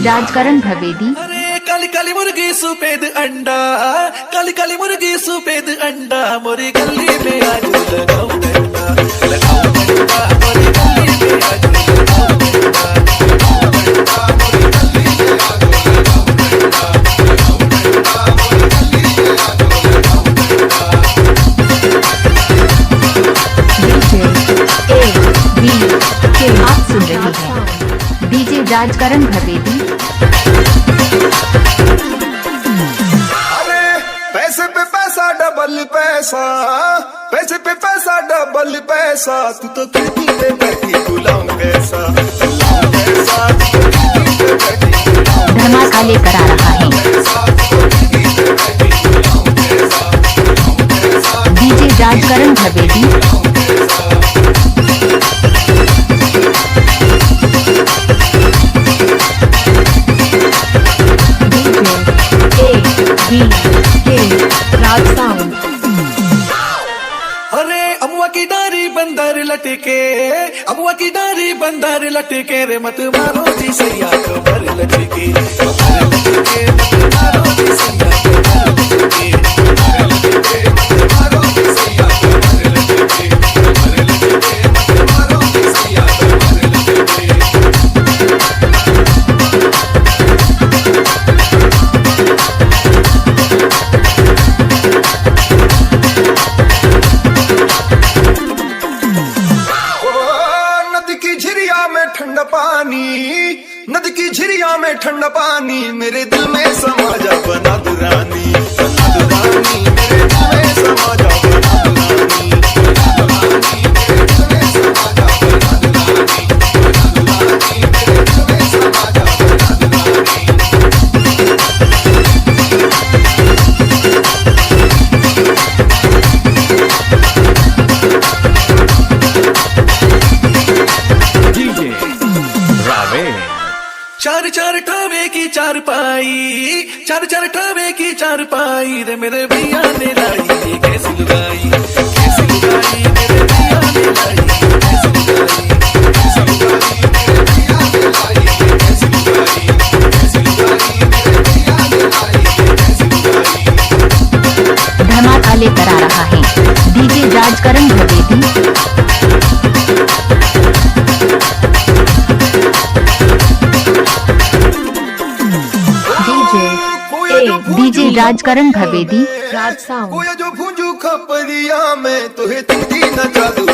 राजकरण भवेदी। अरे काली काली मुर्गी सफेद अंडा, काली काली मुर्गी सफेद अंडा, मोरी गली में आज लगाओ डंडा, लगाओ डंडा, मोरी गली में आज लगाओ डंडा, लगाओ डंडा, मोरी गली में आज लगाओ डंडा, लगाओ डंडा, मोरी गली में आज लगाओ डंडा। आप सुन रहे हैं डीजे राजकरण भवेदी। अरे पैसे पे पैसा डबल पैसा, पैसे पे पैसा डबल पैसा, तू तो खिड़की पे बैठी गुलाम पैसा, गुलाम पैसा, तू तो खिड़की पे बैठी गुलाम पैसा, धमाका लेकर आ रहा है डीजे राजकरण भवेदी। अरे अमुआ की डारी बंदर लटके, अमुआ की डारी बंदर लटके, रे मत मारो जी सैया कमर लटके, कमर लटके, मत मारो जी सैया कमर लटके, कमर लटके, मत मारो जी सैया कमर लटके, कमर लटके, मत मारो जी सैया कमर लटके। ठंडा पानी, नदी की झिरिया में ठंडा पानी, मेरे दिल में समा जा बना दो रानी, बना दो रानी, मेरे दिल में समा जा बना दो रानी, बना दो रानी, मेरे दिल में समा जा बना दो रानी, बना दो रानी, मेरे दिल में समा जा बना दो रानी। चार चार ठावे की चार पाई, चार चार ठावे की चार पाई, रे मेरे भैया ने लाई ये कैसी लुगाई, कैसी लुगाई, मेरे भैया ने लाई कैसी लुगाई, कैसी लुगाई, मेरे भैया ने लाई कैसी लुगाई, कैसी लुगाई, मेरे भैया ने लाई कैसी लुगाई। धमाका लेकर आ रहा है डीजे राजकरण भवेदी। डीजे राजकरण भवेदी। कोई जो भूंजू खपरिया में तो है तुझी न जादू